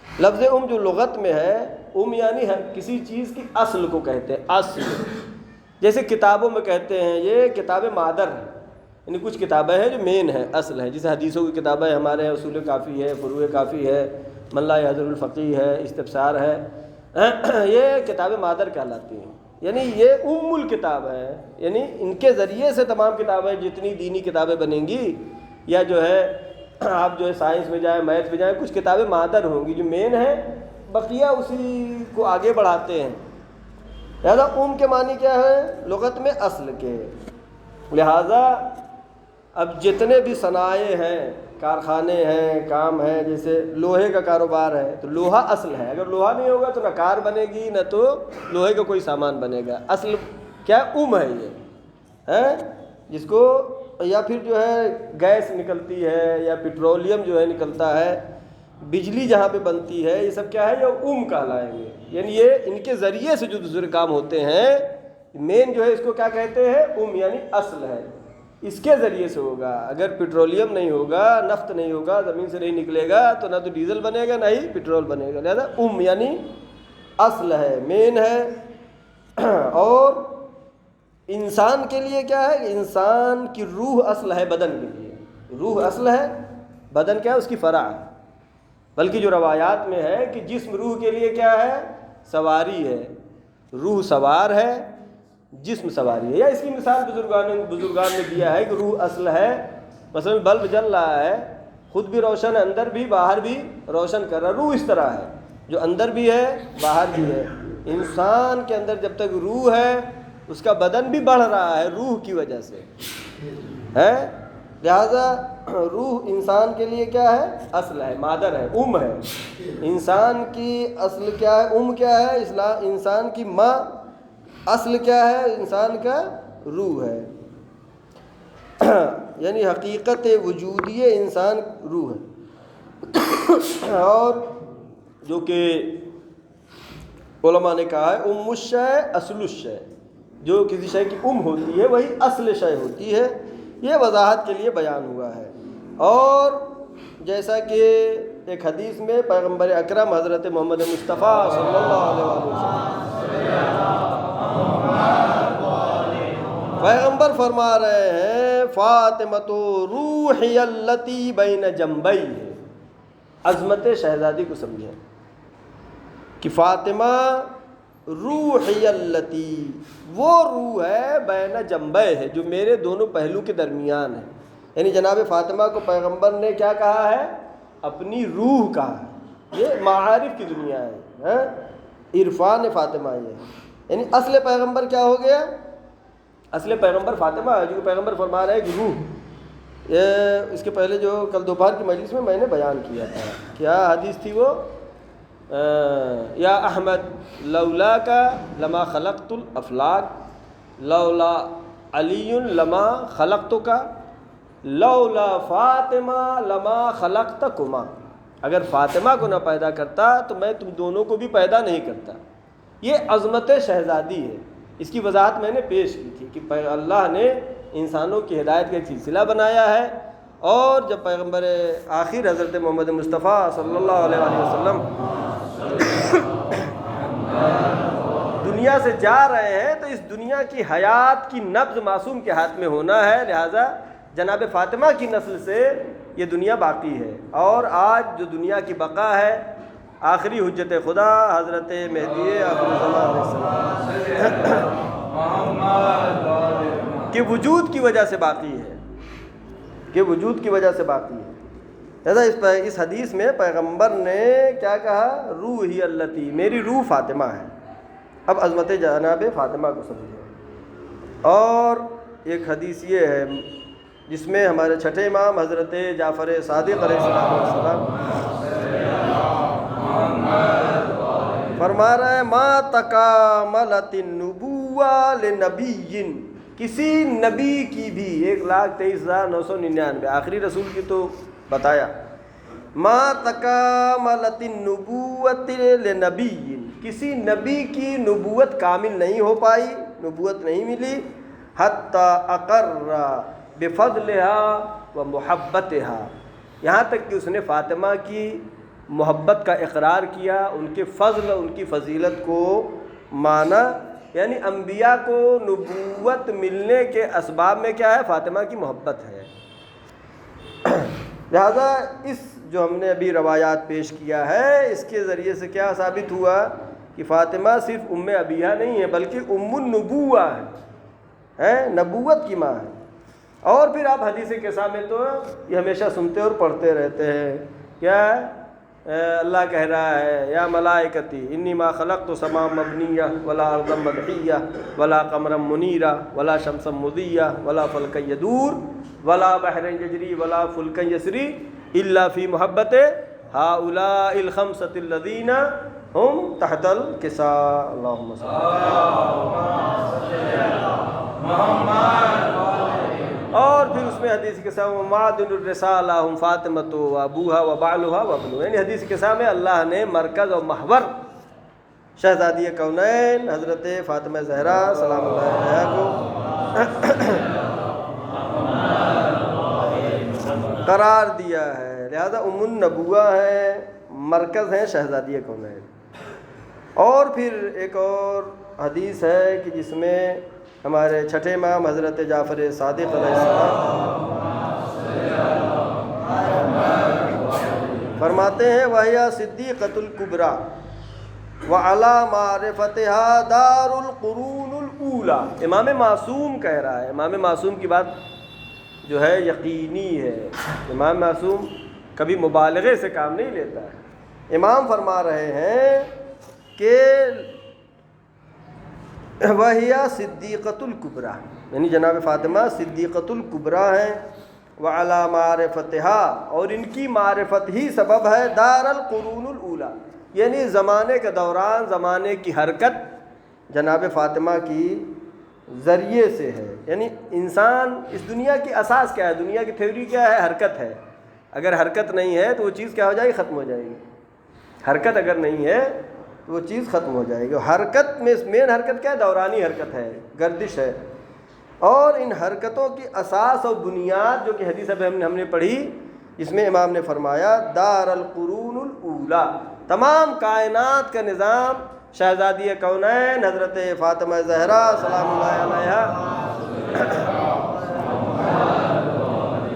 لفظ ام جو لغت میں ہے، ام یعنی ہے کسی چیز کی اصل کو کہتے ہیں، اصل، جیسے کتابوں میں کہتے ہیں یہ کتاب مادر ہے، یعنی کچھ کتابیں ہیں جو مین ہے، اصل ہے، جیسے حدیثوں کی کتابیں ہمارے اصول کافی ہے، فروع کافی ہے، من لا یحضر الفقیہ ہے، استبصار ہے، یہ کتاب مادر کہلاتی ہیں، یعنی یہ ام الکتاب ہے، یعنی ان کے ذریعے سے تمام کتابیں جتنی دینی کتابیں بنیں گی، یا جو ہے آپ جو ہے سائنس میں جائیں، میتھ میں جائیں، کچھ کتابیں مادر ہوں گی جو مین ہیں، بقیہ اسی کو آگے بڑھاتے ہیں۔ لہذا ام کے معنی کیا ہے؟ لغت میں اصل کے، لہذا اب جتنے بھی صنائع ہیں، کارخانے ہیں، کام ہیں، جیسے لوہے کا کاروبار ہے تو لوہا اصل ہے، اگر لوہا نہیں ہوگا تو نہ کار بنے گی نہ تو لوہے کا کوئی سامان بنے گا، اصل کیا ام ہے یہ ہے، جس کو یا پھر جو ہے گیس نکلتی ہے یا پیٹرولیم جو ہے نکلتا ہے، بجلی جہاں پہ بنتی ہے، یہ سب کیا ہے؟ یہ ام کہلائیں گے، یعنی یہ ان کے ذریعے سے جو دوسرے کام ہوتے ہیں، مین جو ہے اس کو کیا کہتے ہیں؟ ام، یعنی اصل ہے، اس کے ذریعے سے ہوگا۔ اگر پیٹرولیم نہیں ہوگا، نفت نہیں ہوگا، زمین سے نہیں نکلے گا تو نہ تو ڈیزل بنے گا نہ ہی پیٹرول بنے گا، لہذا ام یعنی اصل ہے، مین ہے۔ اور انسان کے لیے کیا ہے؟ انسان کی روح اصل ہے بدن کے لیے، روح اصل ہے، بدن کیا ہے؟ اس کی فرع ہے، بلکہ جو روایات میں ہے کہ جسم روح کے لیے کیا ہے؟ سواری ہے، روح سوار ہے، جسم سواری ہے، یا اس کی مثال بزرگان نے دیا ہے کہ روح اصل ہے، مثلا بلب جل رہا ہے، خود بھی روشن ہے، اندر بھی باہر بھی روشن کر رہا ہے، روح اس طرح ہے جو اندر بھی ہے باہر بھی ہے۔ انسان کے اندر جب تک روح ہے اس کا بدن بھی بڑھ رہا ہے روح کی وجہ سے ہے، لہذا روح انسان کے لیے کیا ہے؟ اصل ہے، مادر ہے، ام ہے۔ انسان کی اصل کیا ہے؟ ام کیا ہے؟ انسان کی ماں، اصل کیا ہے؟ انسان کا روح ہے، یعنی حقیقت وجودی انسان روح ہے۔ اور جو کہ علماء نے کہا ہے ام الشے اصل الشے، جو کسی شے کی ہوتی ہے وہی اصل شے ہوتی ہے، یہ وضاحت کے لیے بیان ہوا ہے۔ اور جیسا کہ ایک حدیث میں پیغمبر اکرم حضرت محمد مصطفیٰ صلی اللہ علیہ وسلم پیغمبر فرما رہے ہیں فاطمۃ روحی التی بین جنبی، عظمت شہزادی کو سمجھیں کہ فاطمہ روحی التی، وہ روح ہے بین جنبی ہے، جو میرے دونوں پہلو کے درمیان ہے۔ یعنی جناب فاطمہ کو پیغمبر نے کیا کہا ہے؟ اپنی روح کہا ہے۔ یہ معارف کی دنیا ہے، عرفان فاطمہ یہ، یعنی اصل پیغمبر کیا ہو گیا؟ اصل پیغمبر فاطمہ ہے، جو پیغمبر فرما رہے ہیں کہ روح۔ یہ اس کے پہلے جو کل دوپہر کی مجلس میں نے بیان کیا تھا، کیا حدیث تھی وہ؟ یا احمد لولا کا لما خلقت الافلاک، لولا علی لما خلقت کا، لولا فاطمہ لما خلقتکما، اگر فاطمہ کو نہ پیدا کرتا تو میں تم دونوں کو بھی پیدا نہیں کرتا۔ یہ عظمت شہزادی ہے، اس کی وضاحت میں نے پیش کی تھی کہ اللہ نے انسانوں کی ہدایت کا ایک سلسلہ بنایا ہے، اور جب پیغمبر آخر حضرت محمد مصطفیٰ صلی اللہ علیہ وسلم دنیا سے جا رہے ہیں تو اس دنیا کی حیات کی نبض معصوم کے ہاتھ میں ہونا ہے، لہٰذا جناب فاطمہ کی نسل سے یہ دنیا باقی ہے۔ اور آج جو دنیا کی بقا ہے، آخری حجت خدا حضرت مہدی آخرالزمان علیہ السلام کے وجود کی وجہ سے باقی ہے، کہ وجود کی وجہ سے باقی ہے۔ لہذا اس حدیث میں پیغمبر نے کیا کہا؟ روحی التی، میری روح فاطمہ ہے۔ اب عظمت جناب فاطمہ کو سمجھیں۔ اور ایک حدیث یہ ہے جس میں ہمارے چھٹے امام حضرت جعفر صادق علیہ السلام فرما رہے ہیں ما تکاملت النبوہ لنبی، کسی نبی کی بھی 1,23,999 آخری رسول کی تو بتایا، ما تکاملت النبوۃ لنبی، کسی نبی کی نبوت کامل نہیں ہو پائی، نبوت نہیں ملی، حتی اقر بفضلها و محبتها، یہاں تک کہ اس نے فاطمہ کی محبت کا اقرار کیا، ان کے فضل، ان کی فضیلت کو مانا۔ یعنی انبیاء کو نبوت ملنے کے اسباب میں کیا ہے؟ فاطمہ کی محبت ہے۔ لہذا اس جو ہم نے ابھی روایات پیش کیا ہے، اس کے ذریعے سے کیا ثابت ہوا کہ فاطمہ صرف ام ابیہ نہیں ہے بلکہ ام النبوہ ہے، نبوت کی ماں ہے۔ اور پھر آپ حدیث قصہ میں تو یہ ہمیشہ سنتے اور پڑھتے رہتے ہیں، کیا اللہ کہہ رہا ہے یا ملائکتی انی ما خلقت سما مبنیہ ولا ارضا مدحیہ ولا قمرا منیرا ولا شمسا مضیہ ولا فلکا یدور ولا بحر یجری ولا فلکا یسری الا فی محبت ہؤلاء الخمسۃ الذین ہم تحت الکساء۔ اللہم صل اور پھر اس میں حدیث کے ساتھ معدن الرسالہ ہم فاطمۃ و ابوہا و بعلہا و ابنہ، یعنی حدیث کے ساتھ میں اللہ نے مرکز اور محور شہزادی کونین حضرت فاطمہ زہرا سلام اللہ علیہا کو قرار دیا ہے، لہذا ام النبوہ ہے، مرکز ہیں شہزادی کونین۔ اور پھر ایک اور حدیث ہے کہ جس میں ہمارے چھٹے امام حضرت جعفر صادق علیہ السلام فرماتے ہیں وَهِيَ صِدِّيقَةُ الْكُبْرَى وَعَلَى مَعْرِفَتِهَا دَارُ الْقُرُونُ الْأُولَى۔ امام معصوم کہہ رہا ہے، امام معصوم کی بات جو ہے یقینی ہے، امام معصوم کبھی مبالغے سے کام نہیں لیتا ہے۔ امام فرما رہے ہیں کہ وَهِيَ صِدِّيقَةُ الْكُبْرَى، یعنی جناب فاطمہ صدیقۃ الکبریٰ ہیں، وَعَلَى مَعْرِفَتِهَا، اور ان کی معرفت ہی سبب ہے دار القرون الاولیٰ، یعنی زمانے کے دوران زمانے کی حرکت جناب فاطمہ کی ذریعے سے ہے۔ یعنی انسان اس دنیا کی اساس کیا ہے؟ دنیا کی تھیوری کیا ہے؟ حرکت ہے۔ اگر حرکت نہیں ہے تو وہ چیز کیا ہو جائے گی؟ ختم ہو جائے گی۔ حرکت اگر نہیں ہے تو وہ چیز ختم ہو جائے گی. حرکت میں مین حرکت کیا ہے؟ دورانی حرکت ہے، گردش ہے. اور ان حرکتوں کی اساس اور بنیاد جو کہ حدیث اب ہم نے پڑھی، اس میں امام نے فرمایا دار القرون الاولا، تمام کائنات کا نظام شہزادی کونین حضرت فاطمہ زہرا سلام اللہ علیہا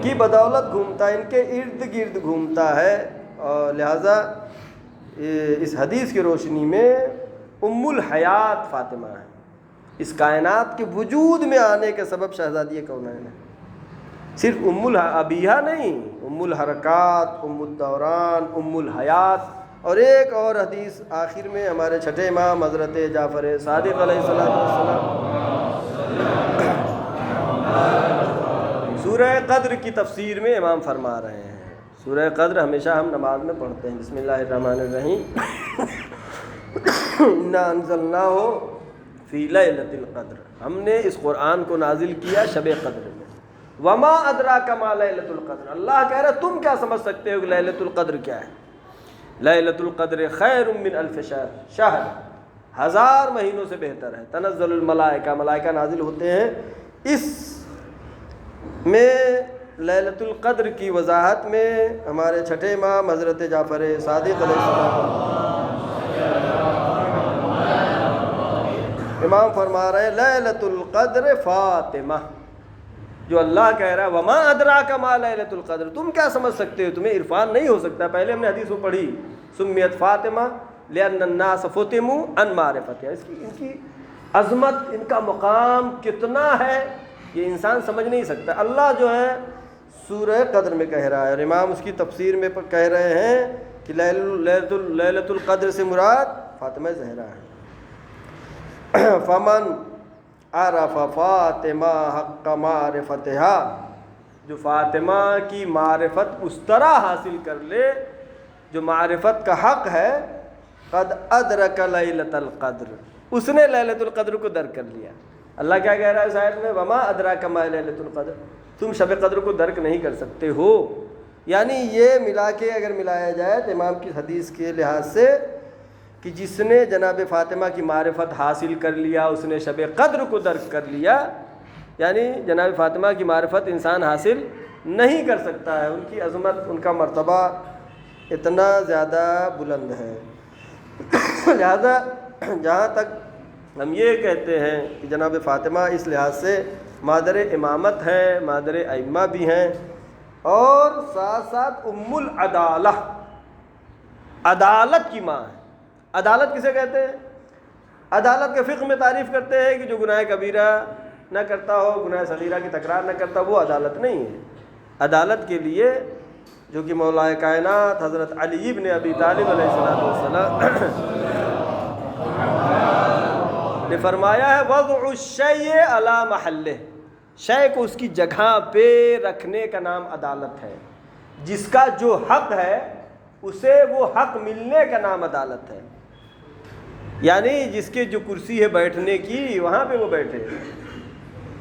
کی بدولت گھومتا ہے، ان کے ارد گرد گھومتا ہے. اور لہٰذا اس حدیث کی روشنی میں ام الحیات فاطمہ ہے، اس کائنات کے وجود میں آنے کے سبب شہزادی کونین ہے. صرف ام الابیہ نہیں، ام الحرکات، ام الدوران، ام الحیات. اور ایک اور حدیث آخر میں ہمارے چھٹے امام حضرت جعفر صادق علیہ السلام سورہ قدر کی تفسیر میں امام فرما رہے ہیں. سورہ قدر ہمیشہ ہم نماز میں پڑھتے ہیں، بسم اللہ الرحمن الرحیم، انا انزلناہ فی لیلۃ القدر، ہم نے اس قرآن کو نازل کیا شب قدر میں. وما ادراک ما لیلۃ القدر، اللہ کہہ رہا تم کیا سمجھ سکتے ہو کہ لیلۃ القدر کیا ہے؟ لیلۃ القدر خیر من الف شہر، 1000 مہینوں سے بہتر ہے. تنزل الملائکہ، ملائکہ نازل ہوتے ہیں. اس میں لیلۃ القدر کی وضاحت میں ہمارے چھٹے امام حضرت جعفر صادق علیہ السلام امام فرما رہے ہیں لیلۃ القدر فاطمہ. جو اللہ کہہ رہا ہے وما ادراک ما لیلۃ القدر، تم کیا سمجھ سکتے ہو، تمہیں عرفان نہیں ہو سکتا. پہلے ہم نے حدیث میں پڑھی سمیت فاطمہ لأن الناس فتموا عن معرفتها، ان کی عظمت، ان کا مقام کتنا ہے یہ انسان سمجھ نہیں سکتا. اللہ جو ہے سورہ قدر میں کہہ رہا ہے، اور امام اس کی تفسیر میں کہہ رہے ہیں کہ لیلۃ القدر سے مراد فاطمہ زہرا ہے. فمن عرف فاطمہ حق معرفتہا، جو فاطمہ کی معرفت اس طرح حاصل کر لے جو معرفت کا حق ہے، قد ادرک لیلۃ القدر، اس نے لیلۃ القدر کو درک کر لیا. اللہ کیا کہہ رہا ہے اس آیت میں؟ وما ادراک ما لیلۃ القدر، تم شب قدر کو درک نہیں کر سکتے ہو. یعنی یہ ملا کے اگر ملایا جائے تو امام کی حدیث کے لحاظ سے کہ جس نے جناب فاطمہ کی معرفت حاصل کر لیا اس نے شب قدر کو درک کر لیا. یعنی جناب فاطمہ کی معرفت انسان حاصل نہیں کر سکتا ہے، ان کی عظمت، ان کا مرتبہ اتنا زیادہ بلند ہے. لہذا جہاں تک ہم یہ کہتے ہیں کہ جناب فاطمہ اس لحاظ سے مادر امامت ہے، مادر ائمہ بھی ہیں، اور ساتھ ساتھ ام العدالہ، عدالت کی ماں ہے. عدالت کسے کہتے ہیں؟ عدالت کے فقہ میں تعریف کرتے ہیں کہ جو گناہ کبیرہ نہ کرتا ہو، گناہ صغیرہ کی تکرار نہ کرتا، وہ عدالت نہیں ہے. عدالت کے لیے جو کہ مولا کائنات حضرت علی ابن ابی طالب علیہ السلام نے فرمایا ہے وضع الشیء علی محلہ، شے کو اس کی جگہ پہ رکھنے کا نام عدالت ہے. جس کا جو حق ہے اسے وہ حق ملنے کا نام عدالت ہے. یعنی جس کے جو کرسی ہے بیٹھنے کی وہاں پہ وہ بیٹھے.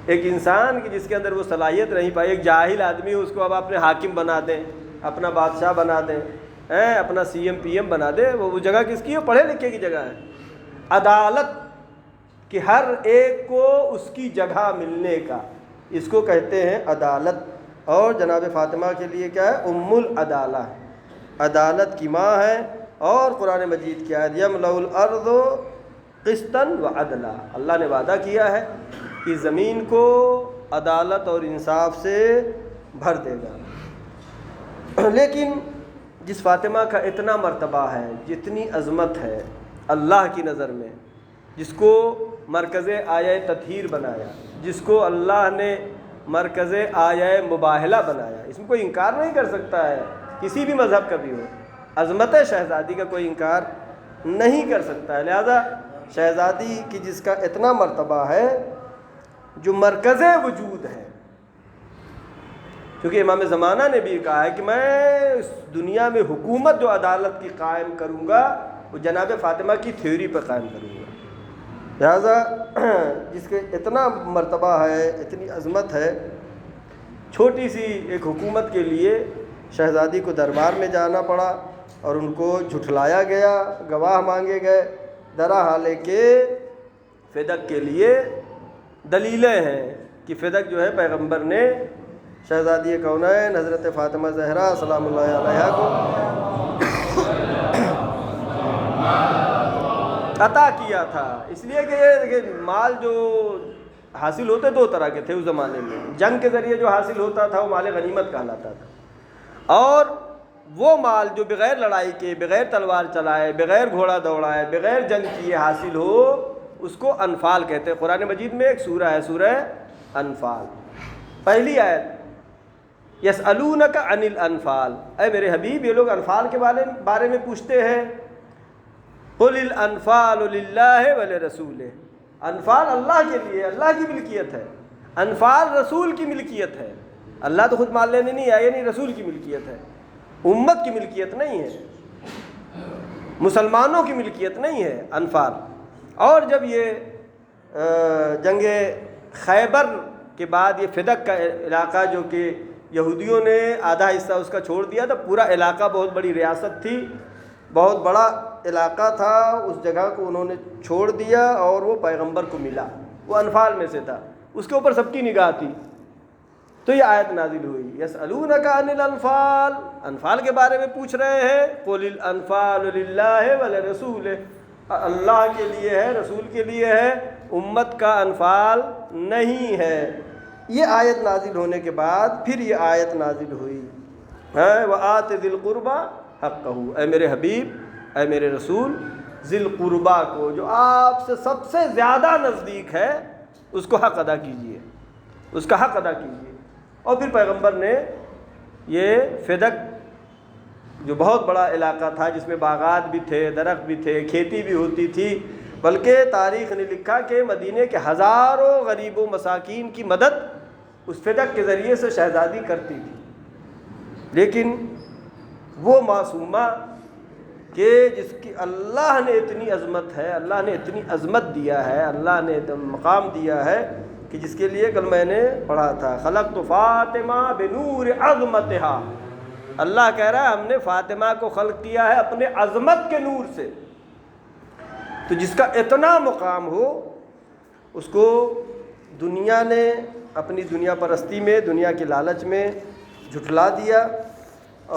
ایک انسان کی جس کے اندر وہ صلاحیت نہیں پائی، ایک جاہل آدمی اس کو اب اپنے حاکم بنا دیں، اپنا بادشاہ بنا دیں، اپنا سی ایم پی ایم بنا دے، وہ جگہ کس کی ہے؟ پڑھے لکھے کی جگہ ہے. عدالت کہ ہر ایک کو اس کی جگہ ملنے کا، اس کو کہتے ہیں عدالت. اور جناب فاطمہ کے لیے کیا ہے؟ ام العدالہ، عدالت کی ماں ہے. اور قرآن مجید کی آیت یملأ الارض قسطا وعدلا، اللہ نے وعدہ کیا ہے کہ زمین کو عدالت اور انصاف سے بھر دے گا. لیکن جس فاطمہ کا اتنا مرتبہ ہے، جتنی عظمت ہے اللہ کی نظر میں، جس کو مرکز آیہ تطہیر بنایا، جس کو اللہ نے مرکز آیہ مباہلہ بنایا، اس میں کوئی انکار نہیں کر سکتا ہے، کسی بھی مذہب کا بھی ہو. عظمت شہزادی کا کوئی انکار نہیں کر سکتا ہے. لہذا شہزادی کی جس کا اتنا مرتبہ ہے، جو مرکز وجود ہے، کیونکہ امام زمانہ نے بھی کہا ہے کہ میں اس دنیا میں حکومت جو عدالت کی قائم کروں گا وہ جناب فاطمہ کی تھیوری پر قائم کروں گا. لہذا جس کے اتنا مرتبہ ہے، اتنی عظمت ہے، چھوٹی سی ایک حکومت کے لیے شہزادی کو دربار میں جانا پڑا. اور ان کو جھٹلایا گیا، گواہ مانگے گئے، درا حالے کے فدق کے لیے دلیلیں ہیں کہ فدق جو ہے پیغمبر نے شہزادی کونین حضرت فاطمہ زہرا سلام اللہ علیہا کو عطا کیا تھا۔ اس لیے کہ یہ مال جو حاصل ہوتے دو طرح کے تھے اس زمانے میں، جنگ کے ذریعے جو حاصل ہوتا تھا وہ مال غنیمت کہلاتا تھا، اور وہ مال جو بغیر لڑائی کے، بغیر تلوار چلائے، بغیر گھوڑا دوڑائے، بغیر جنگ کیے حاصل ہو، اس کو انفال کہتے ہیں۔ قرآن مجید میں ایک سورہ ہے، سورہ انفال، پہلی آیت، یسألونک عن الانفال، اے میرے حبیب یہ لوگ انفال کے بارے میں پوچھتے ہیں، قل الانفال للہ ولرسولہ، انفال اللہ کے لیے، اللہ کی ملکیت ہے، انفال رسول کی ملکیت ہے، اللہ تو خود مال لینے نہیں آئے، نہیں رسول کی ملکیت ہے، امت کی ملکیت نہیں ہے، مسلمانوں کی ملکیت نہیں ہے انفال۔ اور جب یہ جنگ خیبر کے بعد یہ فدق کا علاقہ جو کہ یہودیوں نے آدھا حصہ اس کا چھوڑ دیا تھا، پورا علاقہ بہت بڑی ریاست تھی، بہت بڑا علاقہ تھا، اس جگہ کو انہوں نے چھوڑ دیا اور وہ پیغمبر کو ملا، وہ انفال میں سے تھا، اس کے اوپر سب کی نگاہ تھی، تو یہ آیت نازل ہوئی، یسألونک عن الانفال، انفال کے بارے میں پوچھ رہے ہیں، قل الانفال للہ ولرسولہ، اللہ کے لیے ہے، رسول کے لیے ہے، امت کا انفال نہیں ہے۔ یہ آیت نازل ہونے کے بعد پھر یہ آیت نازل ہوئی ہے، وآت ذی القربى حقہ، اے میرے حبیب، اے میرے رسول، ذی القربى کو، جو آپ سے سب سے زیادہ نزدیک ہے، اس کو حق ادا کیجیے، اس کا حق ادا کیجیے۔ اور پھر پیغمبر نے یہ فدق جو بہت بڑا علاقہ تھا، جس میں باغات بھی تھے، درخت بھی تھے، کھیتی بھی ہوتی تھی، بلکہ تاریخ نے لکھا کہ مدینے کے ہزاروں غریب و مساکین کی مدد اس فدق کے ذریعے سے شہزادی کرتی تھی۔ لیکن وہ معصومہ کہ جس کی اللہ نے اتنی عظمت ہے، اللہ نے اتنی عظمت دیا ہے، اللہ نے مقام دیا ہے کہ جس کے لیے کل میں نے پڑھا تھا، خلقت فاطمہ بنور عظمتہا، اللہ کہہ رہا ہے ہم نے فاطمہ کو خلق کیا ہے اپنے عظمت کے نور سے۔ تو جس کا اتنا مقام ہو، اس کو دنیا نے اپنی دنیا پرستی میں، دنیا کے لالچ میں جھٹلا دیا،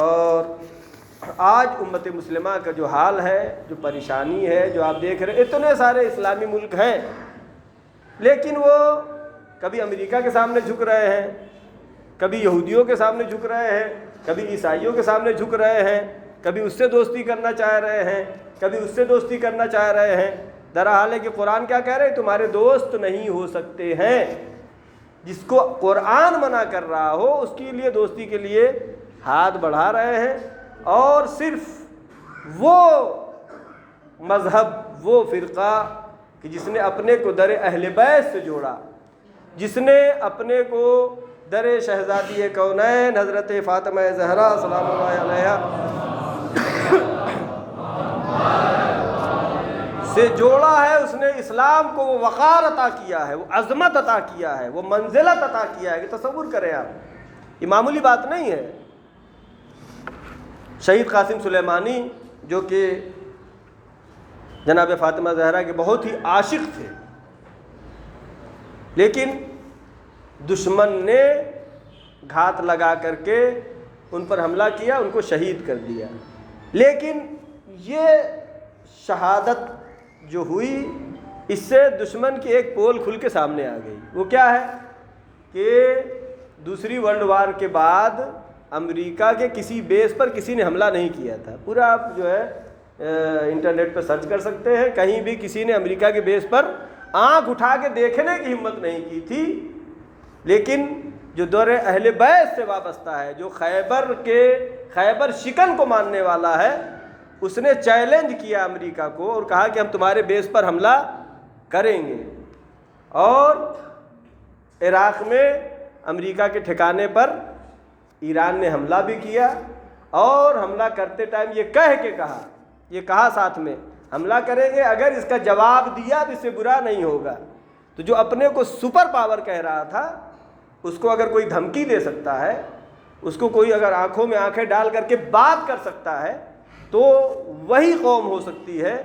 اور آج امت مسلمہ کا جو حال ہے، جو پریشانی ہے، جو آپ دیکھ رہے ہیں، اتنے سارے اسلامی ملک ہیں، لیکن وہ کبھی امریکہ کے سامنے جھک رہے ہیں، کبھی یہودیوں کے سامنے جھک رہے ہیں، کبھی عیسائیوں کے سامنے جھک رہے ہیں، کبھی اس سے دوستی کرنا چاہ رہے ہیں، کبھی اس سے دوستی کرنا چاہ رہے ہیں۔ درحال ہے کہ قرآن کیا کہہ رہے ہیں؟ تمہارے دوست نہیں ہو سکتے ہیں۔ جس کو قرآن منع کر رہا ہو اس کے لیے دوستی کے لیے ہاتھ بڑھا رہے ہیں، اور صرف وہ مذہب، وہ فرقہ کہ جس نے اپنے کو در اہل بیت سے جوڑا، جس نے اپنے کو در شہزادی کونین حضرت فاطمہ زہرا سلام اللہ علیہا سے جوڑا ہے، اس نے اسلام کو وہ وقار عطا کیا ہے، وہ عظمت عطا کیا ہے، وہ منزلت عطا کیا ہے کہ تصور کریں آپ، یہ معمولی بات نہیں ہے۔ شہید قاسم سلیمانی جو کہ جناب فاطمہ زہرا کے بہت ہی عاشق تھے، لیکن دشمن نے گھات لگا کر کے ان پر حملہ کیا، ان کو شہید کر دیا، لیکن یہ شہادت جو ہوئی اس سے دشمن کی ایک پول کھل کے سامنے آ گئی۔ وہ کیا ہے کہ دوسری ورلڈ وار کے بعد امریکہ کے کسی بیس پر کسی نے حملہ نہیں کیا تھا۔ پورا آپ جو ہے انٹرنیٹ پہ سرچ کر سکتے ہیں، کہیں بھی کسی نے امریکہ کے بیس پر آنکھ اٹھا کے دیکھنے کی ہمت نہیں کی تھی، لیکن جو دور اہل بیت سے وابستہ ہے، جو خیبر شکن کو ماننے والا ہے، اس نے چیلنج کیا امریکہ کو اور کہا کہ ہم تمہارے بیس پر حملہ کریں گے، اور عراق میں امریکہ کے ٹھکانے پر ایران نے حملہ بھی کیا، اور حملہ کرتے ٹائم یہ کہا ساتھ میں حملہ کریں گے، اگر اس کا جواب دیا تو اس سے برا نہیں ہوگا۔ تو جو اپنے کو سپر پاور کہہ رہا تھا، اس کو اگر کوئی دھمکی دے سکتا ہے، اس کو کوئی اگر آنکھوں میں آنکھیں ڈال کر کے بات کر سکتا ہے، تو وہی قوم ہو سکتی ہے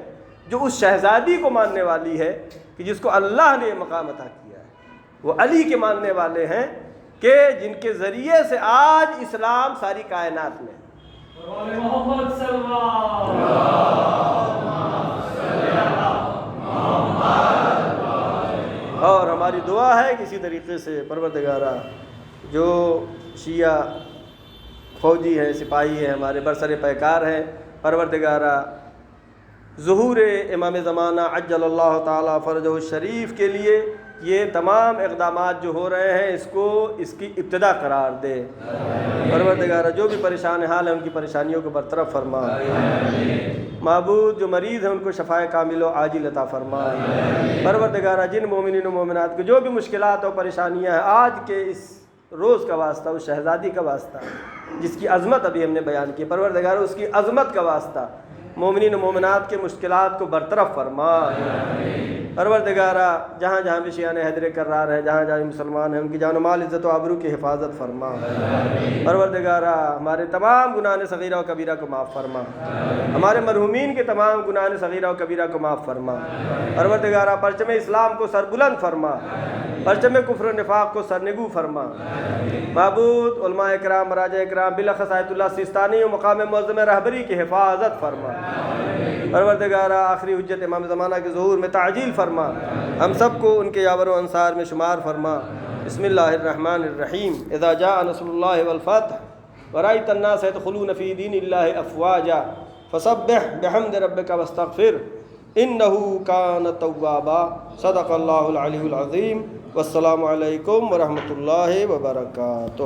جو اس شہزادی کو ماننے والی ہے کہ جس کو اللہ نے یہ مقام عطا کیا ہے۔ وہ علی کے ماننے والے ہیں کہ جن کے ذریعے سے آج اسلام ساری کائنات میں۔ محمد صلی اللہ اور ہماری دعا ہے کہ اسی طریقے سے پروردگارہ جو شیعہ فوجی ہیں، سپاہی ہیں، ہمارے برسر پیکار ہیں، پروردگارہ ظہور امام زمانہ عجل اللہ تعالیٰ فرجہ الشریف کے لیے یہ تمام اقدامات جو ہو رہے ہیں اس کی ابتدا قرار دے۔ پروردگارہ جو بھی پریشان حال ہیں ان کی پریشانیوں کو برطرف فرما۔ معبود جو مریض ہیں ان کو شفائے کامل و عاجل عطا فرما۔ پروردگارہ جن مومنین و مومنات کو جو بھی مشکلات اور پریشانیاں ہیں آج کے اس روز کا واسطہ، اس شہزادی کا واسطہ جس کی عظمت ابھی ہم نے بیان کی، پروردگارہ اس کی عظمت کا واسطہ مومنین و مومنات کے مشکلات کو برطرف فرما۔ پروردگارہ جہاں جہاں بھی شیعان حیدر کرار ہیں، جہاں جہاں مسلمان ہیں، ان کی جان و مال، عزت و آبرو کی حفاظت فرما۔ پروردگارہ ہمارے تمام گناہ صغیرہ و کبیرہ کو معاف فرما، ہمارے مرحومین کے تمام گناہ صغیرہ و کبیرہ کو معاف فرما۔ پروردگارہ پرچم اسلام کو سربلند فرما، پرچم کفر و نفاق کو سرنگو فرما۔ معبود علماء اکرام، مراجع اکرام، بالاخص آیت اللہ سیستانی و مقام معظم رہبری کی حفاظت فرما۔ پروردگارہ آخری حجت امام زمانہ کے ظہور میں تعجیل فرما، ہم سب کو ان کے یاور و انصار میں شمار فرما۔ بسم اللہ الرحمن الرحیم۔ اذا جاء نصر اللہ والفتح ورأیت الناس يدخلون فی دین اللہ افواجا فسبح بحمد ربک واستغفر انہ کان توابا۔ صدق اللہ العلی العظیم۔ والسلام علیکم ورحمۃ اللہ وبرکاتہ۔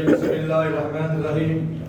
بسم اللہ الرحمن الرحیم۔